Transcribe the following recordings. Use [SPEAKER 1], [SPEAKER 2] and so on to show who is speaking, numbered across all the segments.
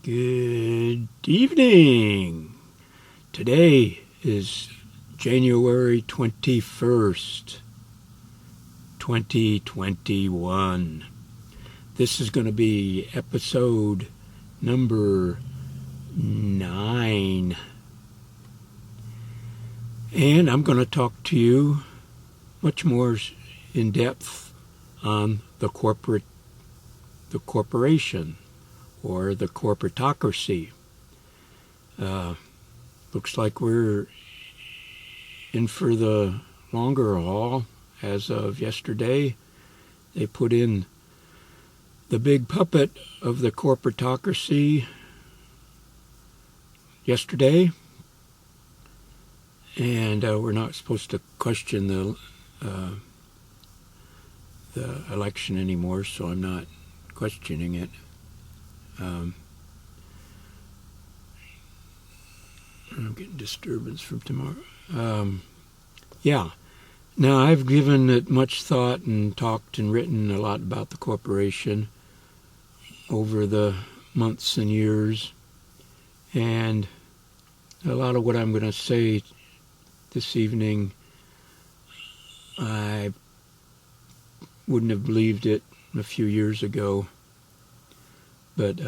[SPEAKER 1] Good evening. Today is January 21st, 2021. This is going to be episode number 9. And I'm going to talk to you much more in depth on the corporation or the corporatocracy. Looks like we're in for the longer haul. As of yesterday, they put in the big puppet of the corporatocracy yesterday, and we're not supposed to question the election anymore, so I'm not questioning it. I'm getting disturbance from tomorrow. Now, I've given it much thought and talked and written a lot about the corporation over the months and years, and a lot of what I'm going to say this evening, I wouldn't have believed it a few years ago, but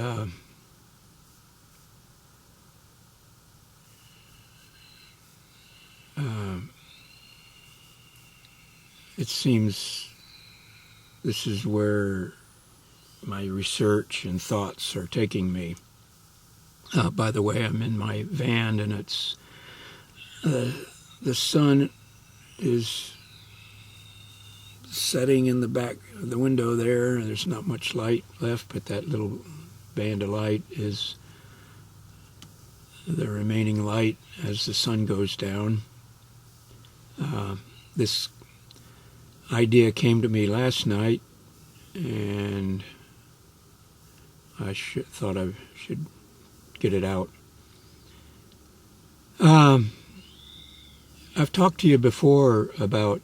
[SPEAKER 1] it seems this is where my research and thoughts are taking me. By the way, I'm in my van, and it's the sun is setting in the back of the window there. There's not much light left, but that little band of light is the remaining light as the sun goes down. This idea came to me last night, and I thought I should get it out. I've talked to you before about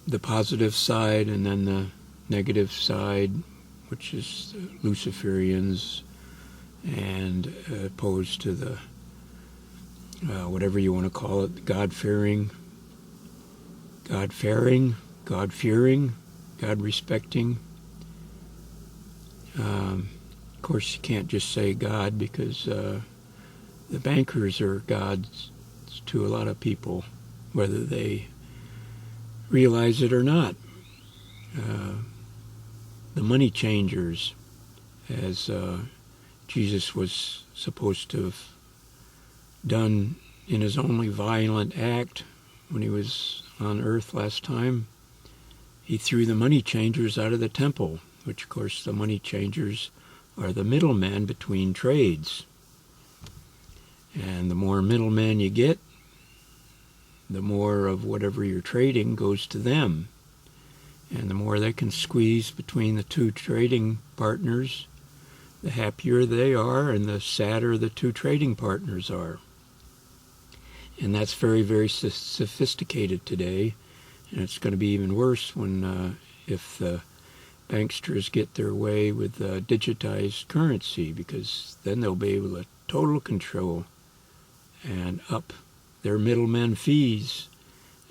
[SPEAKER 1] the positive side and then the negative side, which is the Luciferians, and opposed to the whatever you want to call it, God-fearing, God-respecting. Of course, you can't just say God, because the bankers are gods to a lot of people, whether they realize it or not. The money changers, as Jesus was supposed to have done in his only violent act when he was on earth last time, he threw the money changers out of the temple, which of course the money changers are the middlemen between trades. And the more middlemen you get, the more of whatever you're trading goes to them. And the more they can squeeze between the two trading partners, the happier they are and the sadder the two trading partners are. And that's very, very sophisticated today. And it's going to be even worse when, if the banksters get their way with digitized currency, because then they'll be able to total control and up their middlemen fees.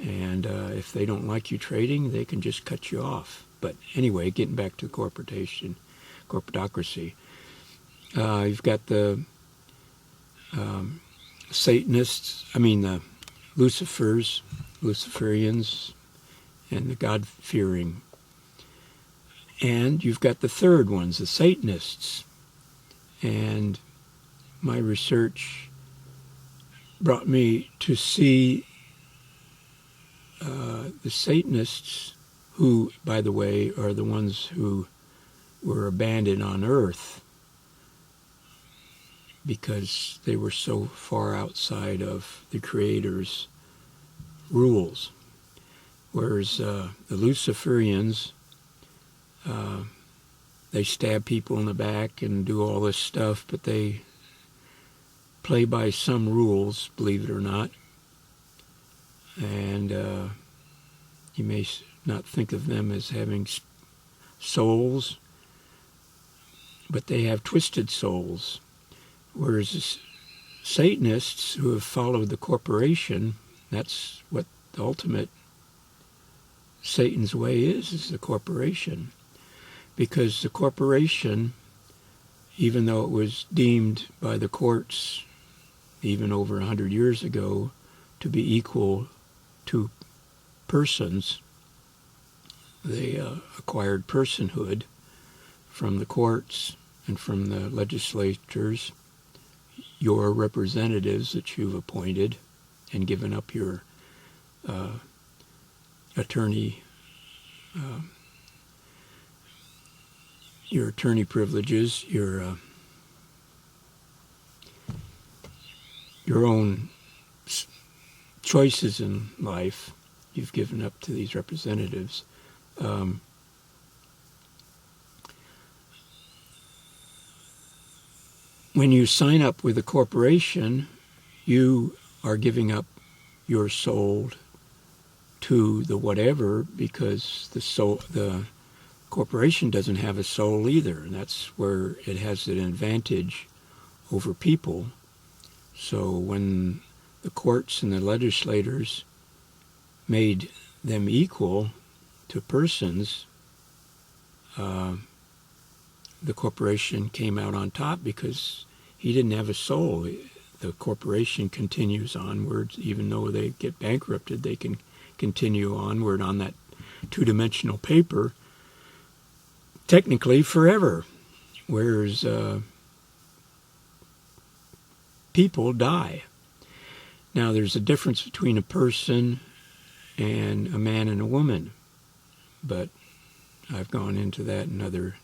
[SPEAKER 1] And if they don't like you trading, they can just cut you off. But anyway, getting back to the corporatocracy. You've got the Satanists, the Luciferians, and the God-fearing. And you've got the third ones, the Satanists. And my research brought me to see the Satanists, who, by the way, are the ones who were abandoned on earth because they were so far outside of the Creator's rules. Whereas the Luciferians, they stab people in the back and do all this stuff, but they play by some rules, believe it or not. And you may not think of them as having souls, but they have twisted souls. Whereas the Satanists who have followed the corporation, that's what the ultimate Satan's way is the corporation. Because the corporation, even though it was deemed by the courts even over 100 years ago to be equal to persons, they acquired personhood from the courts and from the legislatures, your representatives that you've appointed and given up your attorney privileges, your own choices in life you've given up to these representatives. When you sign up with a corporation, you are giving up your soul to the whatever, because the corporation doesn't have a soul either, and that's where it has an advantage over people. So when the courts and the legislators made them equal to persons, the corporation came out on top because he didn't have a soul. The corporation continues onwards. Even though they get bankrupted, they can continue onward on that two-dimensional paper, technically forever, whereas people die. Now, there's a difference between a person and a man and a woman, but I've gone into that in other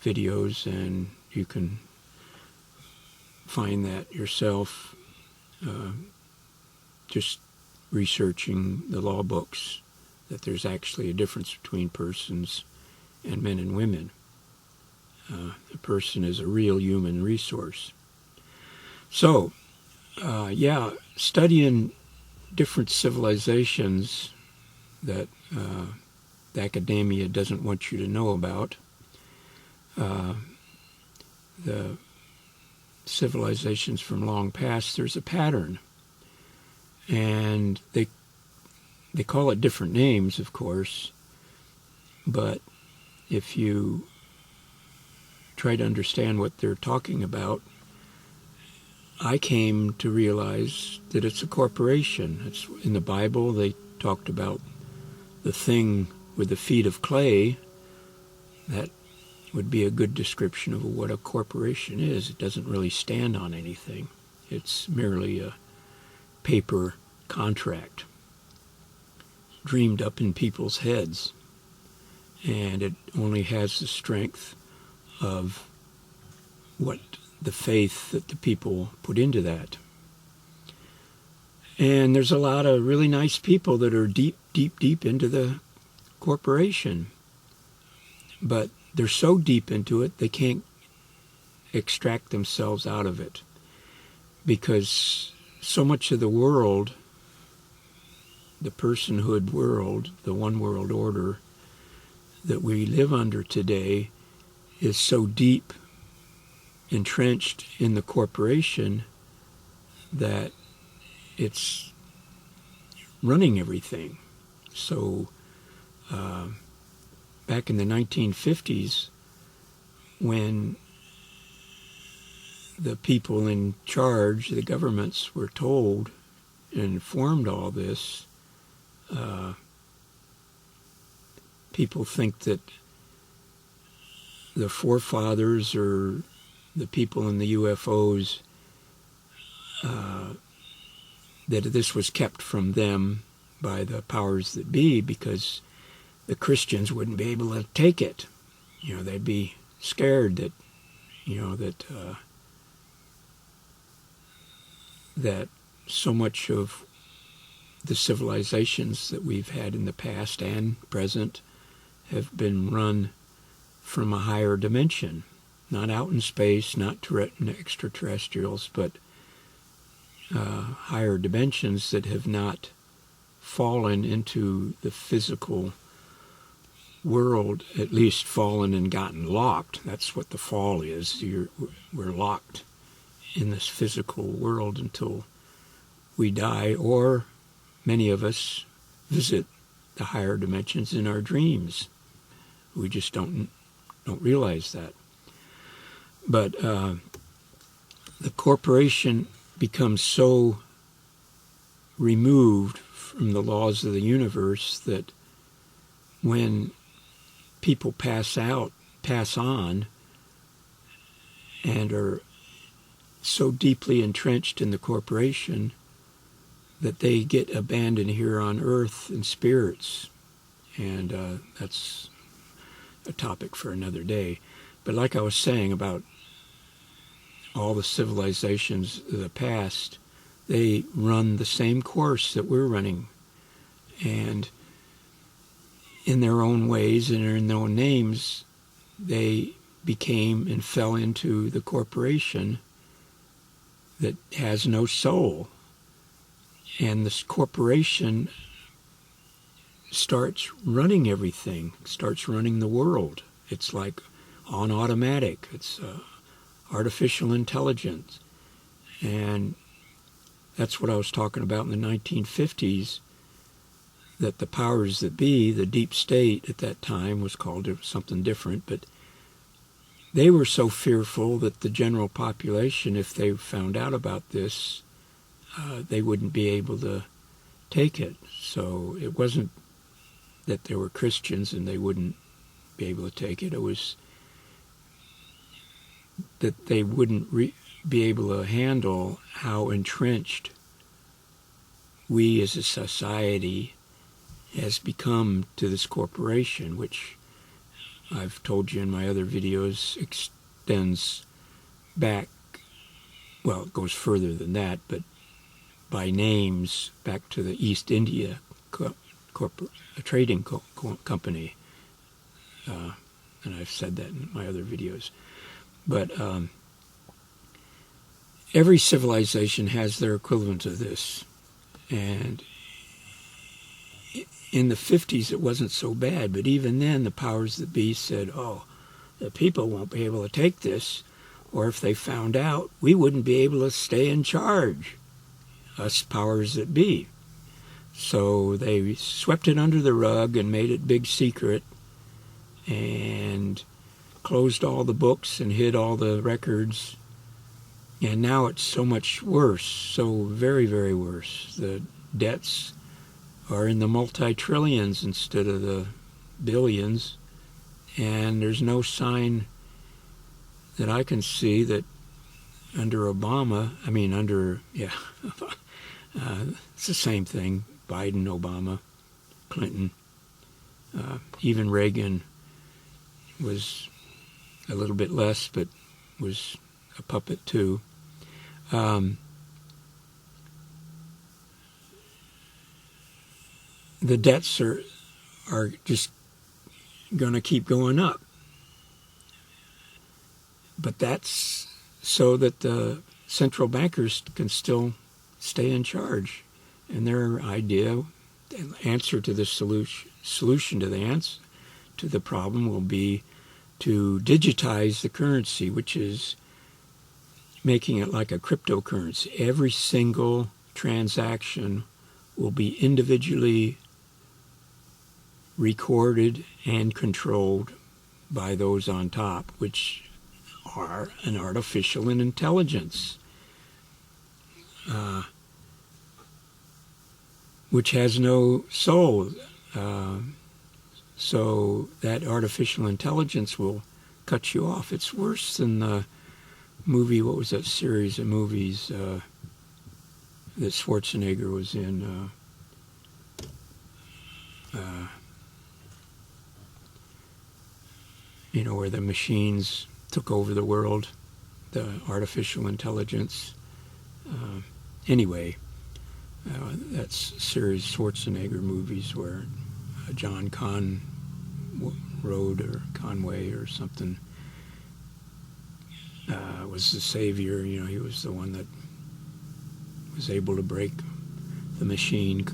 [SPEAKER 1] videos, and you can find that yourself just researching the law books, that there's actually a difference between persons and men and women. The person is a real human resource. So, studying different civilizations that the academia doesn't want you to know about, the civilizations from long past, there's a pattern. And they call it different names, of course, but if you try to understand what they're talking about, I came to realize that it's a corporation. It's in the Bible. They talked about the thing with the feet of clay. That would be a good description of what a corporation is. It doesn't really stand on anything. It's merely a paper contract dreamed up in people's heads, and it only has the strength of what the faith that the people put into that. And there's a lot of really nice people that are deep into the corporation, but they're so deep into it they can't extract themselves out of it, because so much of the world, the personhood world, the one world order that we live under today, is so deep entrenched in the corporation that it's running everything. So back in the 1950s, when the people in charge, the governments, were told and informed all this, people think that the forefathers or the people in the UFOs, that this was kept from them by the powers that be because the Christians wouldn't be able to take it. You know, they'd be scared that, that so much of the civilizations that we've had in the past and present have been run from a higher dimension, not out in space, not extraterrestrials, but higher dimensions that have not fallen into the physical world at least fallen and gotten locked. That's what the fall is. We're locked in this physical world until we die, or many of us visit the higher dimensions in our dreams. We just don't realize that. But the corporation becomes so removed from the laws of the universe that when people pass on, and are so deeply entrenched in the corporation that they get abandoned here on earth in spirits. And that's a topic for another day. But like I was saying about all the civilizations of the past, they run the same course that we're running. And in their own ways and in their own names, they became and fell into the corporation that has no soul. And this corporation starts running everything, starts running the world. It's like on automatic. It's artificial intelligence. And that's what I was talking about in the 1950s, that the powers that be, the deep state at that time was called something different, but they were so fearful that the general population, if they found out about this, they wouldn't be able to take it. So it wasn't that there were Christians and they wouldn't be able to take it. It was that they wouldn't be able to handle how entrenched we as a society has become to this corporation, which I've told you in my other videos extends back, well, it goes further than that, but by names back to the East India trading company. And I've said that in my other videos. But every civilization has their equivalent of this. And in the 50s, it wasn't so bad. But even then, the powers that be said, oh, the people won't be able to take this. Or if they found out, we wouldn't be able to stay in charge, us powers that be. So they swept it under the rug and made it big secret and closed all the books and hid all the records. And now it's so much worse, so very, very worse. The debts are in the multi-trillions instead of the billions. And there's no sign that I can see that under Obama, it's the same thing. Biden, Obama, Clinton, even Reagan was a little bit less, but was a puppet too. The debts are just going to keep going up. But that's so that the central bankers can still stay in charge. And their idea, answer to the solution to the problem will be to digitize the currency, which is making it like a cryptocurrency. Every single transaction will be individually recorded and controlled by those on top, which are an artificial intelligence, which has no soul. So that artificial intelligence will cut you off. It's worse than the movie, what was that series of movies that Schwarzenegger was in? Where the machines took over the world, the artificial intelligence. Anyway, that's series Schwarzenegger movies where John Connore or Conway or something was the savior. He was the one that was able to break the machine.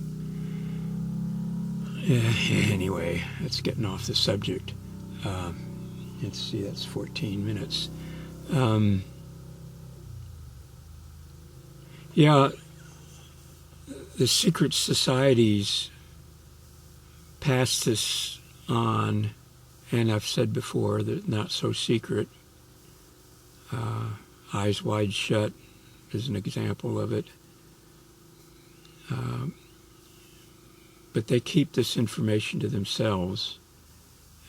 [SPEAKER 1] Anyway, that's getting off the subject. Let's see, that's 14 minutes. Yeah, the secret societies pass this on, and I've said before that not so secret. Eyes Wide Shut is an example of it. But they keep this information to themselves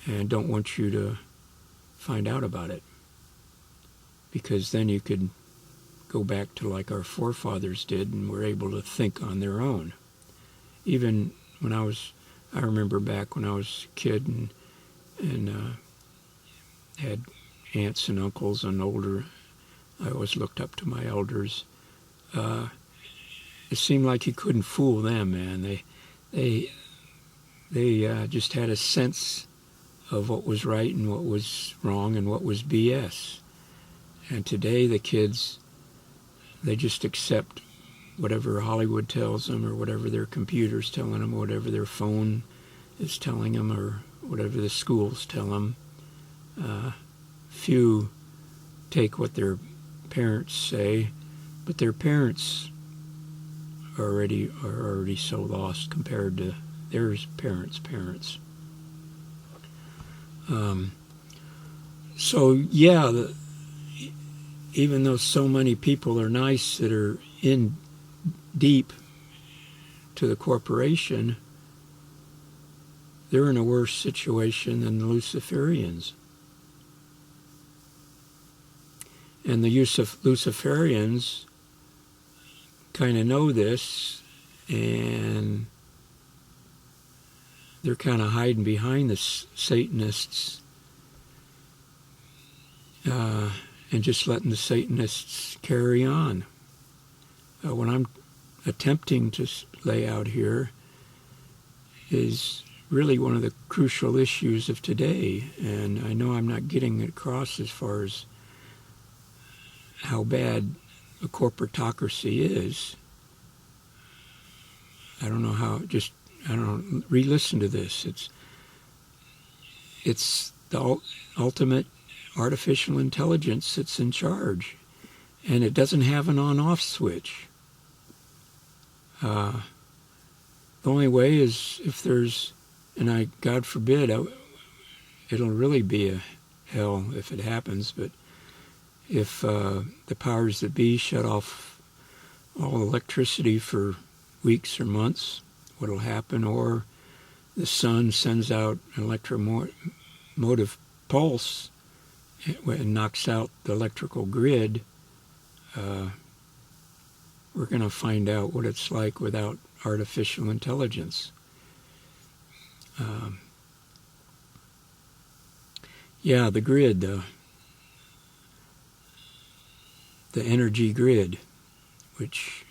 [SPEAKER 1] and don't want you to find out about it, because then you could go back to like our forefathers did and were able to think on their own. Even when I remember back when I was a kid and had aunts and uncles and older, I always looked up to my elders. It seemed like you couldn't fool them, man. They just had a sense of what was right and what was wrong and what was BS. And today the kids, they just accept whatever Hollywood tells them, or whatever their computer's telling them, or whatever their phone is telling them, or whatever the schools tell them. Few take what their parents say, but their parents are already so lost compared to their parents. So yeah, even though so many people are nice that are in deep to the corporation, they're in a worse situation than the Luciferians. And the Luciferians kind of know this, and they're kind of hiding behind the Satanists and just letting the Satanists carry on. What I'm attempting to lay out here is really one of the crucial issues of today, and I know I'm not getting it across as far as how bad a corporatocracy is. I don't know how, re-listen to this. It's the ultimate artificial intelligence that's in charge, and it doesn't have an on-off switch. The only way is if there's, and God forbid, it'll really be a hell if it happens, but if the powers that be shut off all electricity for weeks or months, what'll happen, or the sun sends out an electromotive pulse and knocks out the electrical grid, we're going to find out what it's like without artificial intelligence. Yeah, the grid, the energy grid, which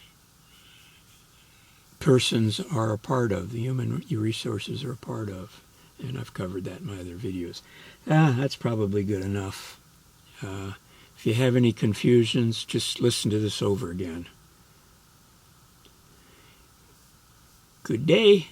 [SPEAKER 1] persons are a part of, the human resources are a part of, and I've covered that in my other videos. That's probably good enough. If you have any confusions, just listen to this over again. Good day.